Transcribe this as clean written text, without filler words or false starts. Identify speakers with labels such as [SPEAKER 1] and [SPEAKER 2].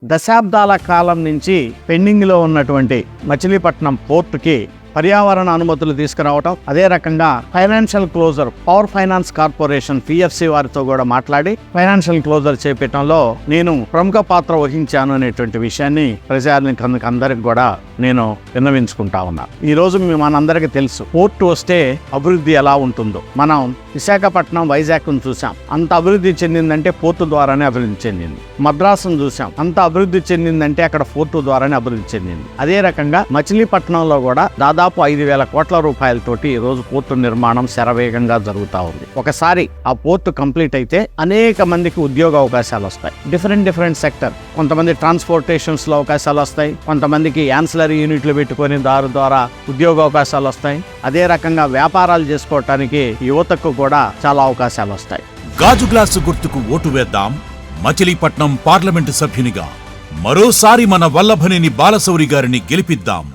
[SPEAKER 1] దశాబ్దాల కాలం నుంచి పెండింగ్లో ఉన్నటువంటి మచిలీపట్నం పోర్టుకి పర్యావరణ అనుమతులు తీసుకురావటం, అదే రకంగా financial closure power finance corporation PFC వారితో కూడా మాట్లాడి ఫైనాన్షియల్ క్లోజర్ చేపట్టడంలో నేను ప్రముఖ పాత్ర వహించాను అనేటువంటి విషయాన్ని ప్రజానికి అందరికి కూడా నేను విన్నవించుకుంటా ఉన్నాను. ఈ రోజు మనందరికీ తెలుసు పోర్టు వస్తే అభివృద్ధి ఎలా ఉంటుందో. మనం విశాఖపట్నం, వైజాగ్ను చూసాం, అంత అభివృద్ధి చెందిందంటే పోర్టు ద్వారానే అభివృద్ధి చెందింది. మద్రాసును చూసాం, అంత అభివృద్ధి చెందిందంటే అక్కడ పోర్టు ద్వారానే అభివృద్ధి చెందింది. అదే రకంగా మచిలీపట్నంలో కూడా దాదాపు 5,000 కోట్ల రూపాయలతోటి ఈ రోజు పోర్టు నిర్మాణం శరవేగంగా జరుగుతూ ఉంది. ఒకసారి ఆ పోర్టు కంప్లీట్ అయితే అనేక మందికి ఉద్యోగ అవకాశాలు వస్తాయి. డిఫరెంట్ సెక్టర్, కొంతమంది ట్రాన్స్పోర్టేషన్స్ లో అవకాశాలు వస్తాయి, కొంతమందికి యాన్సిలరీ యూనిట్లు పెట్టుకొని దారి ద్వారా ఉద్యోగ అవకాశాలు వస్తాయి. అదే రకంగా వ్యాపారాలు చేసుకోవటానికి యువతకు కూడా చాలా అవకాశాలు వస్తాయి.
[SPEAKER 2] గాజు గ్లాసు గుర్తుకు ఓటు వేద్దాం. మచిలీపట్నం పార్లమెంటు సభ్యునిగా మరోసారి మన వల్లభనేని బాలశౌరి గారిని గెలిపిద్దాం.